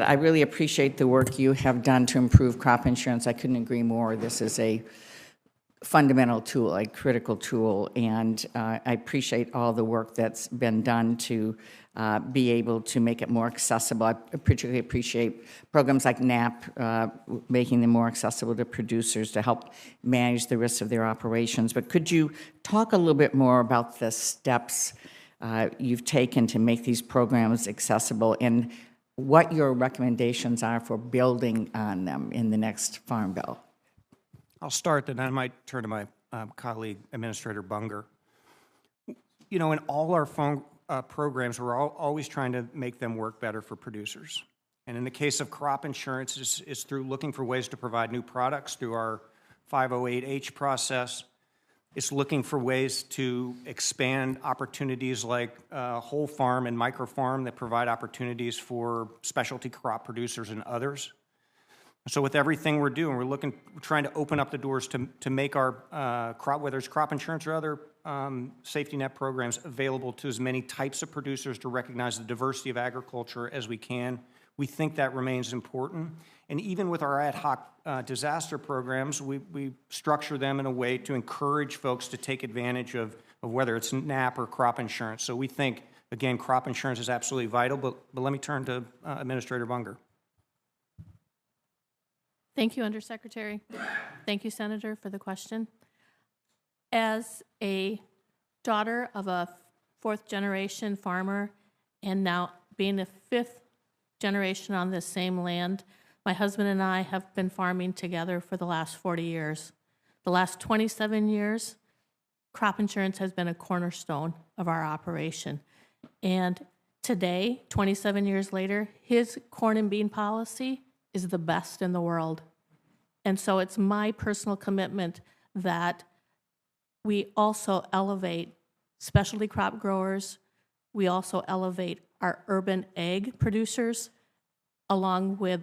I really appreciate the work you have done to improve crop insurance. I couldn't agree more. This is a fundamental tool, a critical tool, and I appreciate all the work that's been done to be able to make it more accessible. I particularly appreciate programs like NAP, making them more accessible to producers to help manage the risks of their operations. But could you talk a little bit more about the steps you've taken to make these programs accessible and what your recommendations are for building on them in the next Farm Bill? I'll start, then I might turn to my colleague, Administrator Bunger. You know, in all our phone programs, we're always trying to make them work better for producers. And in the case of crop insurance, it's through looking for ways to provide new products through our 508H process. It's looking for ways to expand opportunities like whole farm and micro farm that provide opportunities for specialty crop producers and others. So with everything we're doing, we're trying to open up the doors to make our crop, whether it's crop insurance or other safety net programs, available to as many types of producers to recognize the diversity of agriculture as we can. We think that remains important. And even with our ad hoc disaster programs, we structure them in a way to encourage folks to take advantage of whether it's NAP or crop insurance. So we think, again, crop insurance is absolutely vital, but let me turn to Administrator Bunger. Thank you, Undersecretary. Thank you, Senator, for the question. As a daughter of a fourth-generation farmer and now being a fifth generation on this same land, my husband and I have been farming together for the last 40 years. The last 27 years, crop insurance has been a cornerstone of our operation. And today, 27 years later, his corn and bean policy is the best in the world. And so it's my personal commitment that we also elevate specialty crop growers. We also elevate our urban ag producers along with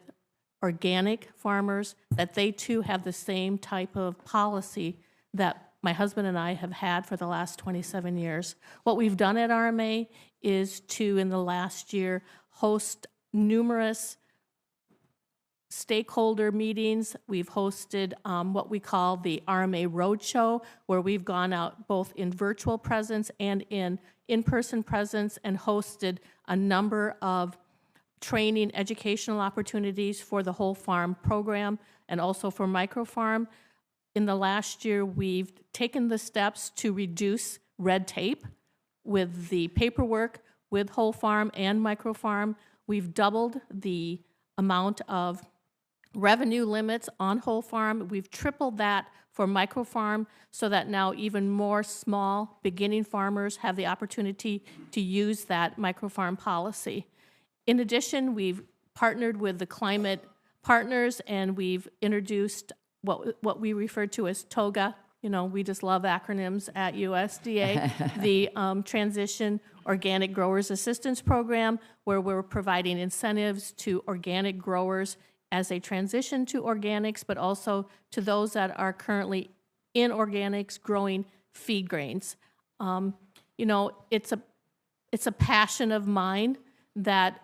organic farmers, that they too have the same type of policy that my husband and I have had for the last 27 years. What we've done at RMA is to, in the last year, host numerous stakeholder meetings. We've hosted what we call the RMA Roadshow, where we've gone out both in virtual presence and in-person presence and hosted a number of training educational opportunities for the whole farm program and also for microfarm. In the last year, we've taken the steps to reduce red tape with the paperwork with whole farm and microfarm. We've doubled the amount of revenue limits on whole farm. We've tripled that for microfarm so that now even more small beginning farmers have the opportunity to use that microfarm policy. In addition, we've partnered with the climate partners and we've introduced what we refer to as TOGA. You know, we just love acronyms at USDA, the Transition Organic Growers Assistance Program, where we're providing incentives to organic growers as they transition to organics, but also to those that are currently in organics growing feed grains. You know, it's a passion of mine that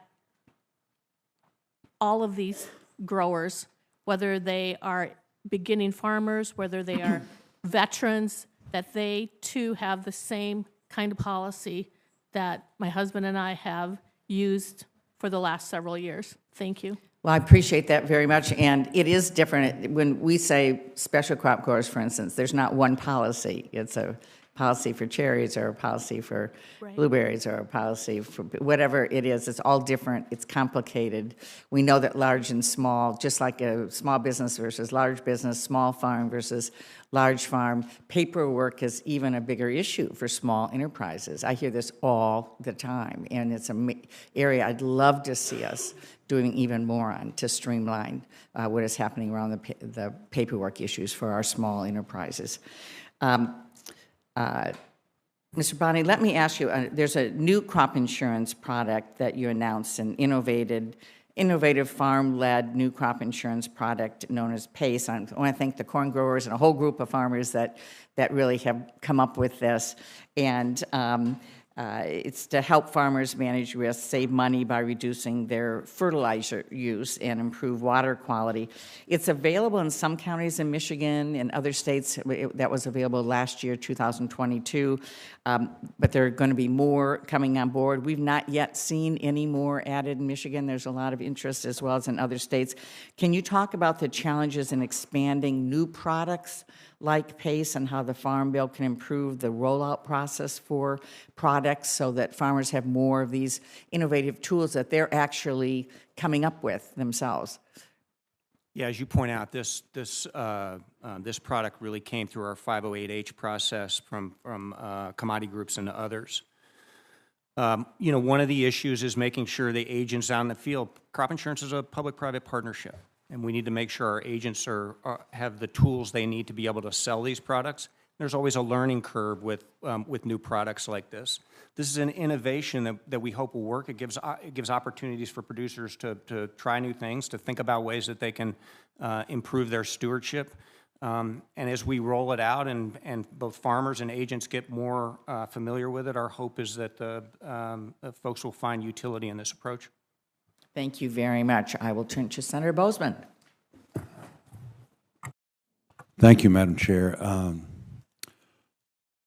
all of these growers, whether they are beginning farmers, whether they are veterans, that they too have the same kind of policy that my husband and I have used for the last several years. Thank you. Well, I appreciate that very much, and it is different. When we say special crop growers, for instance, there's not one policy. It's a policy for cherries or a policy for blueberries or a policy for whatever it is. It's all different. It's complicated. We know that large and small, just like a small business versus large business, small farm versus large farm, paperwork is even a bigger issue for small enterprises. I hear this all the time, and it's an area I'd love to see us doing even more on to streamline what is happening around the paperwork issues for our small enterprises. Mr. Bonney, let me ask you, there's a new crop insurance product that you announced, an innovative farm-led new crop insurance product known as PACE. I want to thank the corn growers and a whole group of farmers that really have come up with this. And It's to help farmers manage risks, save money by reducing their fertilizer use, and improve water quality. It's available in some counties in Michigan and other states. That was available last year, 2022, but there are going to be more coming on board. We've not yet seen any more added in Michigan. There's a lot of interest as well as in other states. Can you talk about the challenges in expanding new products like PACE and how the Farm Bill can improve the rollout process for products so that farmers have more of these innovative tools that they're actually coming up with themselves? Yeah, as you point out, this product really came through our 508H process from commodity groups and others. You know, one of the issues is making sure the agents out in the field. Crop insurance is a public-private partnership, and we need to make sure our agents have the tools they need to be able to sell these products. There's always a learning curve with new products like this. This is an innovation that we hope will work. It gives opportunities for producers to try new things, to think about ways that they can improve their stewardship. And as we roll it out and both farmers and agents get more familiar with it, our hope is that the folks will find utility in this approach. Thank you very much. I will turn to Senator Bozeman. Thank you, Madam Chair.